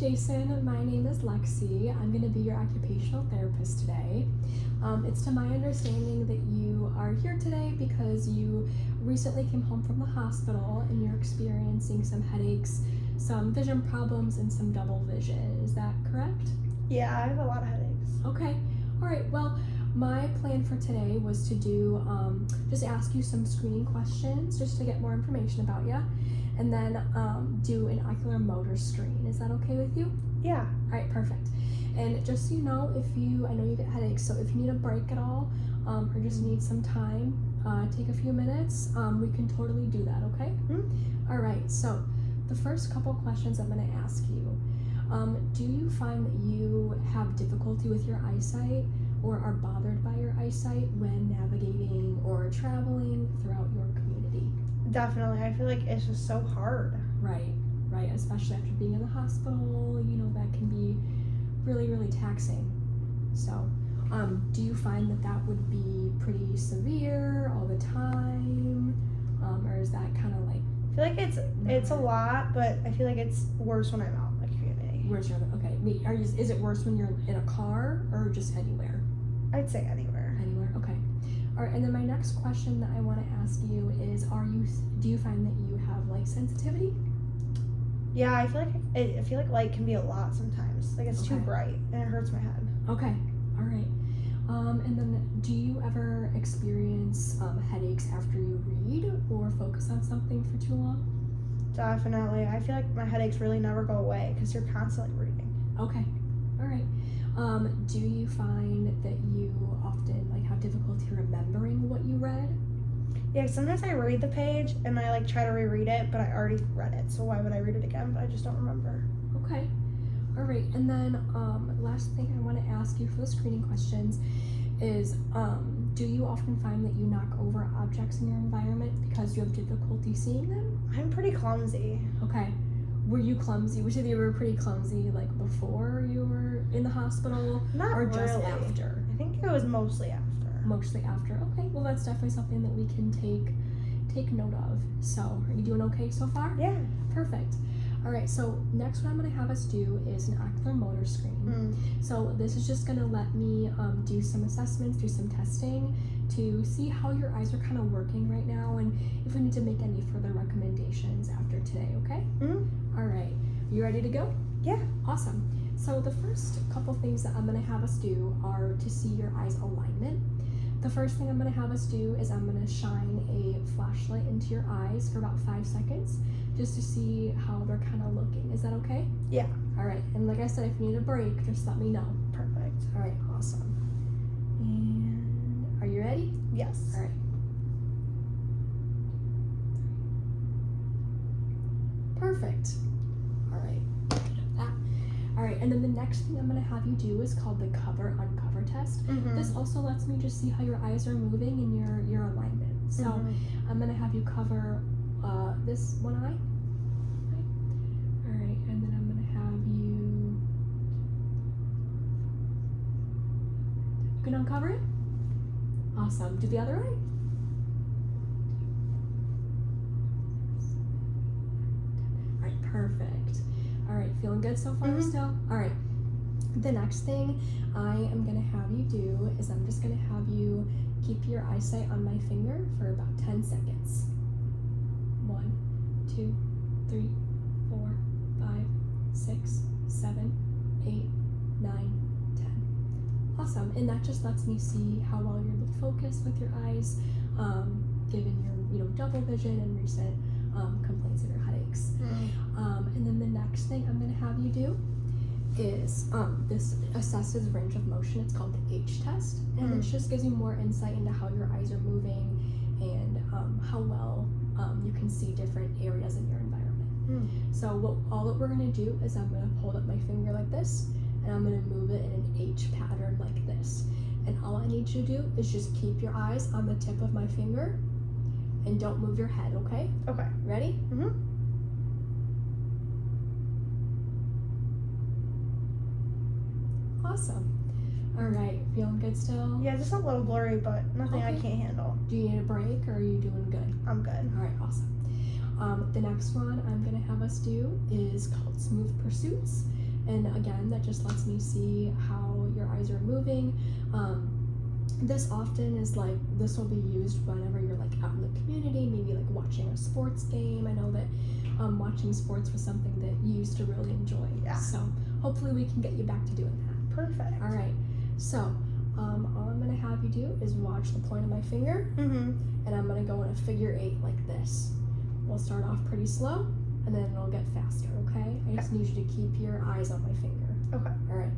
Jason. My name is Lexi. I'm going to be your occupational therapist today. It's to my understanding that you are here today because you recently came home from the hospital and you're experiencing some headaches, some vision problems, and some double vision. Is that correct? Yeah, I have a lot of headaches. Okay. All right. Well, my plan for today was to do just ask you some screening questions just to get more information about you, and then do an ocular motor screen. Is that okay with you? Yeah. All right, perfect. And just so you know, I know you get headaches, so if you need a break at all, or just need some time, take a few minutes, we can totally do that, okay? Mm-hmm. All right, so the first couple questions I'm gonna ask you, do you find that you have difficulty with your eyesight or are bothered by your eyesight when navigating or traveling throughout your community? Definitely. I feel like it's just so hard. Right, especially after being in the hospital, that can be really, really taxing. So, do you find that would be pretty severe all the time? Or is that kind of like... I feel like it's a lot, but I feel like it's worse when I'm out in the community. Okay. Is it worse when you're in a car or just anywhere? I'd say anywhere. Anywhere, okay. All right, and then my next question that I want to ask you is, do you find that you have light sensitivity? Yeah, I feel like light can be a lot sometimes. Like it's too bright and it hurts my head. Okay, all right. And then do you ever experience headaches after you read or focus on something for too long? Definitely. I feel like my headaches really never go away because you're constantly reading. Okay, all right. Do you find that you often have difficulty remembering what you read? Yeah, sometimes I read the page and I try to reread it, but I already read it, so why would I read it again? But I just don't remember. Okay. All right, and then last thing I want to ask you for the screening questions is, do you often find that you knock over objects in your environment because you have difficulty seeing them? I'm pretty clumsy. Okay. Were you clumsy? Which of you were pretty clumsy, before you were in the hospital? Not or just really. after? I think it was mostly after. Mostly after. Okay, well that's definitely something that we can take note of. So, are you doing okay so far? Yeah. Perfect. All right, so next what I'm going to have us do is an ocular motor screen. So this is just going to let me do some assessments, do some testing to see how your eyes are kind of working right now and if we need to make any further recommendations after today, okay? All right, you ready to go? Yeah. Awesome. So the first couple things that I'm going to have us do are to see your eyes alignment. The first thing I'm going to have us do is I'm going to shine a flashlight into your eyes for about 5 seconds just to see how they're kind of looking. Is that okay? Yeah. All right. And like I said, if you need a break, just let me know. Perfect. All right. Awesome. And are you ready? Yes. All right. Perfect. All right. All right, and then the next thing I'm going to have you do is called the cover-uncover test. This also lets me just see how your eyes are moving and your alignment. So I'm going to have you cover this one eye. Okay. All right, and then I'm going to have you can uncover it? Awesome. Do the other eye? All right, perfect. All right, feeling good so far still? All right, the next thing I am gonna have you do is I'm just gonna have you keep your eyesight on my finger for about 10 seconds. 1, 2, 3, 4, 5, 6, 7, 8, 9, 10. Awesome, and that just lets me see how well you're able to focus with your eyes, given your double vision and recent complaints of your headaches. And then the next thing I'm going to have you do is this assesses range of motion. It's called the H test, and it just gives you more insight into how your eyes are moving and how well you can see different areas in your environment. So all that we're going to do is I'm going to hold up my finger like this, and I'm going to move it in an H pattern like this. And all I need you to do is just keep your eyes on the tip of my finger and don't move your head, okay? Okay. Ready? Awesome. All right, feeling good still? Yeah, just a little blurry, but nothing I can't handle. Do you need a break or are you doing good? I'm good. All right, awesome. The next one I'm gonna have us do is called Smooth Pursuits. And again, that just lets me see how your eyes are moving. This often is like, this will be used whenever you're like out in the community, maybe like watching a sports game. I know that watching sports was something that you used to really enjoy. Yeah. So hopefully we can get you back to doing that. Perfect. All right. So all I'm gonna have you do is watch the point of my finger, Mm-hmm. and I'm gonna go in a figure 8 like this. We'll start off pretty slow, and then it'll get faster. Okay? I just need you to keep your eyes on my finger. Okay. All right.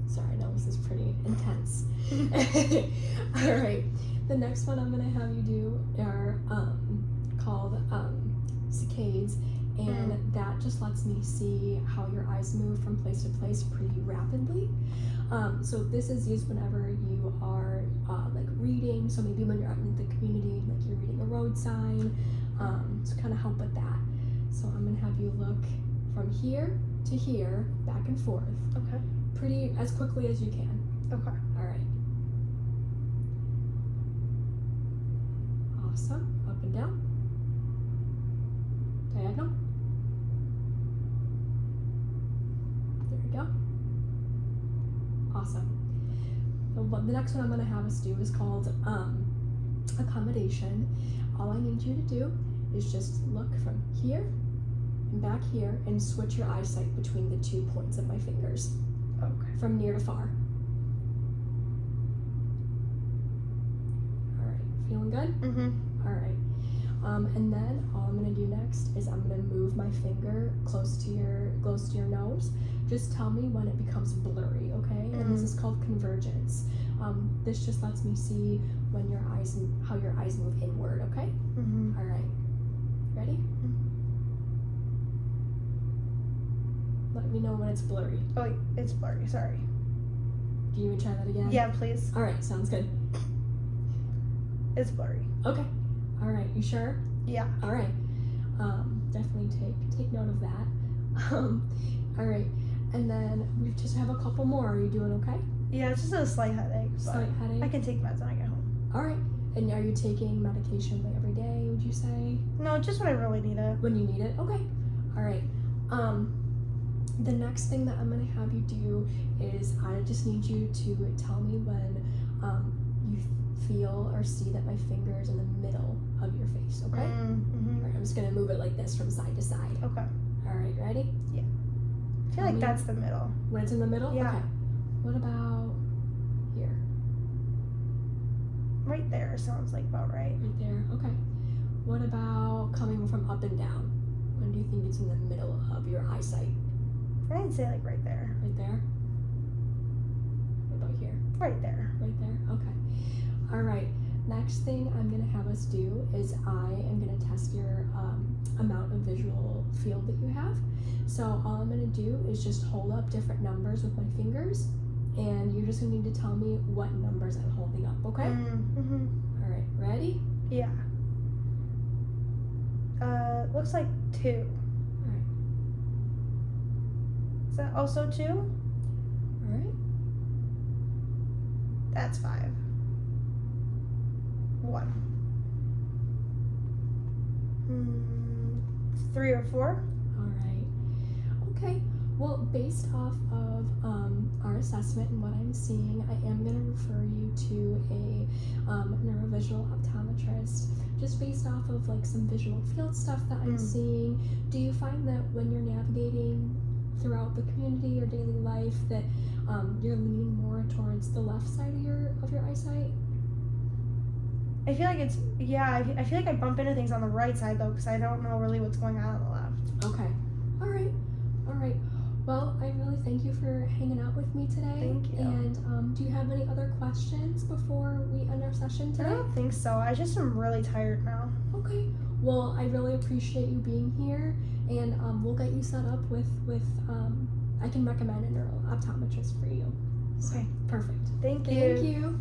Sorry, I know this is pretty intense. All right. The next one I'm gonna have you do are called saccades, and that just lets me see how your eyes move from place to place pretty rapidly. So this is used whenever you are like reading. So maybe when you're out in the community, like you're reading a road sign, to kind of help with that. So I'm gonna have you look from here to here, back and forth, Okay. pretty as quickly as you can. Okay. All right. Awesome. Up and down. Diagonal. There we go. Awesome. The next one I'm going to have us do is called accommodation. All I need you to do is just look from here and back here and switch your eyesight between the 2 points of my fingers Okay. from near to far. All right. Feeling good? Mm-hmm. All right. And then all I'm gonna do next is I'm gonna move my finger close to your nose. Just tell me when it becomes blurry, okay? And this is called convergence. This just lets me see when how your eyes move inward, okay? Mm-hmm. All right. Ready? Let me know when it's blurry. Oh, it's blurry. Sorry. Do you want to try that again? Yeah, please. All right. Sounds good. It's blurry. Okay. All right. You sure? Yeah. All right. Definitely take note of that. All right. And then we just have a couple more. Are you doing okay? Yeah, it's just a slight headache. But Slight headache. I can take meds when I get home. All right. And are you taking medication like every day? Would you say No, just when I really need it. when you need it? Okay. All right. The next thing that I'm gonna have you do is I just need you to tell me when you feel or see that my finger is in the middle of your face. Okay. Mm-hmm. All right. I'm just gonna move it like this from side to side. Okay. All right. Ready? I feel like that's the middle. When it's in the middle? Yeah. Okay. What about here? Right there sounds like about right. Right there. Okay. What about coming from up and down? When do you think it's in the middle of your eyesight? I'd say like right there. Right there? What about here? Right there. Right there? Okay. All right. Next thing I'm going to have us do is I am going to test your amount of visual field that you have. So all I'm going to do is just hold up different numbers with my fingers, and you're just going to need to tell me what numbers I'm holding up, okay? Mm-hmm. All right. Ready? Yeah. Looks like 2. All right. Is that also 2? All right. That's 5. 1. 3 or 4? All right. Okay. Well, based off of our assessment and what I'm seeing, I am going to refer you to a neurovisual optometrist, just based off of like some visual field stuff that I'm seeing. Do you find that when you're navigating throughout the community or daily life that you're leaning more towards the left side of your eyesight? I feel like it's, yeah, I feel like I bump into things on the right side though, because I don't know really what's going on the left. Okay. All right. All right. Well, I really thank you for hanging out with me today. Thank you. And do you have any other questions before we end our session I today? don't think so. I just am really tired now. Okay. Well, I really appreciate you being here, and we'll get you set up with I can recommend a neuro optometrist for you. So, Okay. perfect. Thank you. Thank you.